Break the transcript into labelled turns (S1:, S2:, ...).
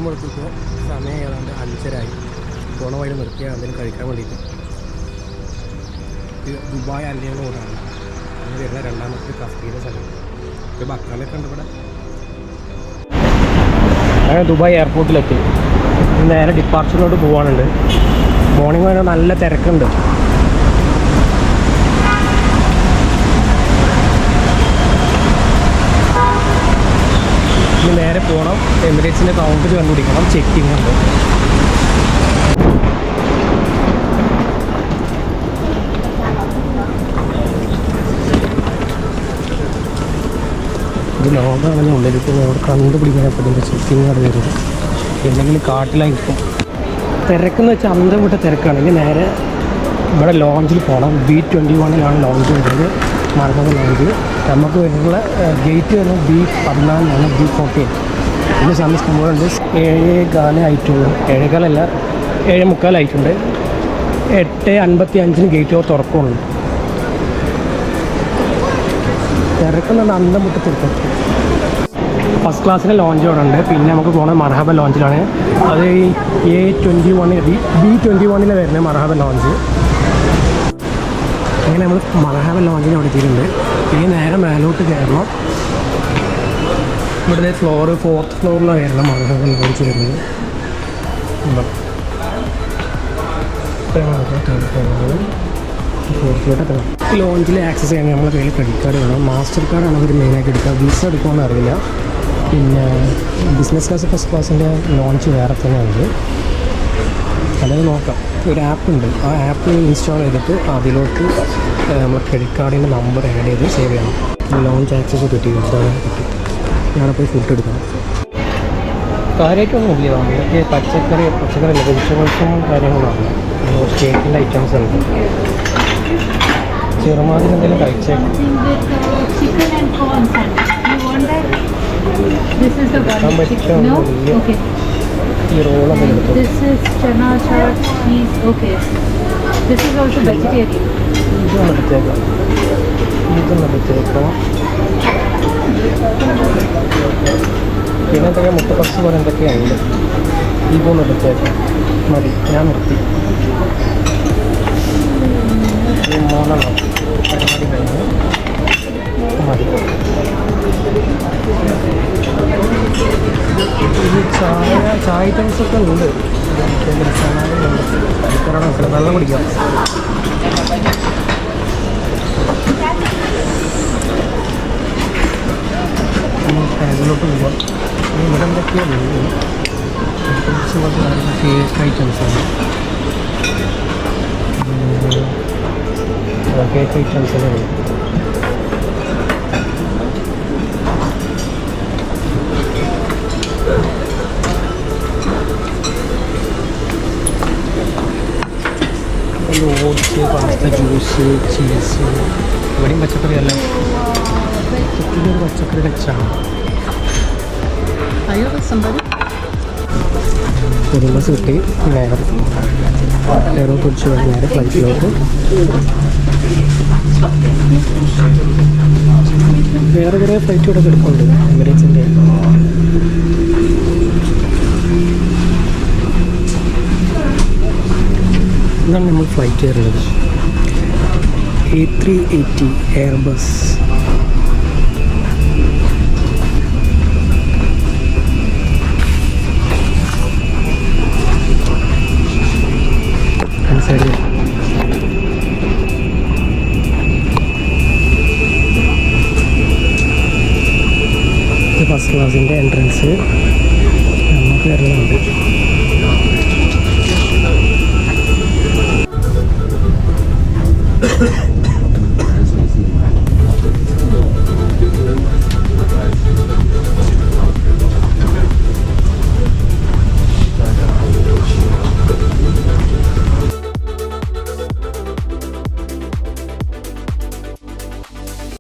S1: നേരമ്പോഴത്തേക്ക് സമയം ഏതാണ്ട് 5:30 പോണ വഴി നിർത്തിയാൽ എന്തെങ്കിലും കഴിക്കാൻ വേണ്ടിയിട്ട്. ഇത് ദുബായ് അല്ലയുടെ റോഡാണ്. അങ്ങനെ വരുന്ന രണ്ടാമത്തെ കഫ്റ്റീരിയ സ്ഥലം. ഇപ്പോൾ ബക്കാലൊക്കെ ഉണ്ട് ഇവിടെ. അങ്ങനെ ദുബായ് എയർപോർട്ടിലെത്തി. നേരെ ഡിപ്പാർച്ചറിലോട്ട് പോകാനുണ്ട്. മോർണിംഗ് വരെ നല്ല തിരക്കുണ്ട്. ഇനി നേരെ പോകണം. എമിറേറ്റ്സിൻ്റെ കൗണ്ടർ കണ്ടുപിടിക്കണം. ചെക്കിങ് ഉണ്ട്. ഇത് ലോകമാണെന്ന് ഉള്ളിലിപ്പോൾ അവിടെ കണ്ടുപിടിക്കാനപ്പോൾ ഇതിൻ്റെ ചെക്കിങ് അവിടെ വരുന്നത്. എന്തെങ്കിലും കാട്ടിലായിരിക്കും. തിരക്കെന്ന് വെച്ചാൽ അന്തം വിട്ട തിരക്കാണ്. ഇനി നേരെ ഇവിടെ ലോഞ്ചിൽ പോകണം. B21 ലോഞ്ച് വരുന്നത്. മർഹബ ലോഞ്ച്. നമുക്ക് വരുന്ന ഗേറ്റ് വരുന്നത് B14 B14. ഇതിൻ്റെ സമയം ഇഷ്ടംപോലുണ്ട്. 7:15 ആയിട്ടുണ്ട്. 7:15 7:45 ആയിട്ടുണ്ട്. 8:55 ഗേറ്റ് തുറക്കുള്ളൂ. തിരക്കെന്ന് അന്തം വിട്ട് തിരക്കും. ഫസ്റ്റ് ക്ലാസ്സിൻ്റെ ലോഞ്ച് അവിടെ ഉണ്ട്. പിന്നെ നമുക്ക് പോകുന്നത് മർഹബ ലോഞ്ചിലാണ്. അത് A21 B21 വരുന്നത് മർഹബ ലോഞ്ച്. അങ്ങനെ നമ്മൾ മർഹബ ലോഞ്ചിന് അവിടെ എത്തിയിട്ടുണ്ട്. ഇനി നേരെ മേലോട്ട് കയറണം. ഇവിടുത്തെ ഫ്ലോറ് 4th ഫ്ലോറിലാണ് കയറണം മർഹബ ലോഞ്ച് വരുന്നത്. ലോഞ്ചിൽ ആക്സസ് ചെയ്യാൻ നമ്മളെ കയ്യിൽ ക്രെഡിറ്റ് കാർഡ് വേണം. മാസ്റ്റർ കാർഡാണ് അവർ മെയിനായിട്ട് എടുക്കുക. വിസ എടുക്കുമെന്ന് അറിയില്ല. പിന്നെ ബിസിനസ് ക്ലാസ് ഫസ്റ്റ് ക്ലാസ്സിൻ്റെ ലോഞ്ച് വേറെ തന്നെ ഉണ്ട്. അതായത് നോക്കാം. ഒരു ആപ്പുണ്ട്. ആ ആപ്പ് ഇൻസ്റ്റാൾ ചെയ്തിട്ട് അതിലോട്ട് നമ്മൾ ക്രെഡിറ്റ് കാർഡിൻ്റെ നമ്പർ ആഡ് ചെയ്ത് സേവ് ചെയ്യണം. ലോഞ്ച് ആക്സസ് കിട്ടി. ഞാൻ പോയി ഫുഡ് എടുക്കണം. കാര്യമായിട്ടൊന്നും ഇല്ല. നമുക്ക് പച്ചക്കറി വെജിറ്റബിൾസും കാര്യങ്ങളാണ്. കേക്കിൻ്റെ ഐറ്റംസ് ഉണ്ട്. ചെറുമാതിരി എന്തെങ്കിലും കഴിച്ചേക്കാം. ഈ റോളൊക്കെ എടുത്തു. ഇതൊന്നും എടുത്തേക്കാം. പിന്നെ എന്തൊക്കെയാ മുട്ടപ്പപ്സ് പോലെ എന്തൊക്കെയുണ്ട്. ഇതൊന്നും എടുത്തേക്കാം. മതി. ഞാൻ നിർത്തി. 3 പരിപാടി കഴിഞ്ഞു. മതി. ഇത് ചായ ഐറ്റംസൊക്കെ ഉണ്ട്. വെള്ളം കുടിക്കാം. അതിലോട്ട് പോകാം. ഇവിടെ എന്തൊക്കെയാണ് കേക്ക് ഐറ്റംസാണ്. കേക്ക് ഐറ്റംസൊക്കെ ഉണ്ട്. Oats, pasta, juice, cheese. ഇവിടെയും പച്ചക്കറി അല്ല. ചുറ്റിലൊരു പച്ചക്കറി വെച്ചാണ്. ബസ് കിട്ടി. നേരെ കുറിച്ച് നേരെ ഫ്ലൈറ്റിലോട്ട്. വേറെ കുറേ ഫ്ലൈറ്റ് ഇവിടെ കിടക്കുന്നുണ്ട് എമിറേറ്റ്സിൻ്റെ. ഇതാണ് നമ്മൾ ഫ്ലൈറ്റ് കയറുന്നത്. A380 Airbus. ഫസ്റ്റ് ക്ലാസിൻ്റെ എൻട്രൻസ് നമുക്ക് വരുന്നുണ്ട്.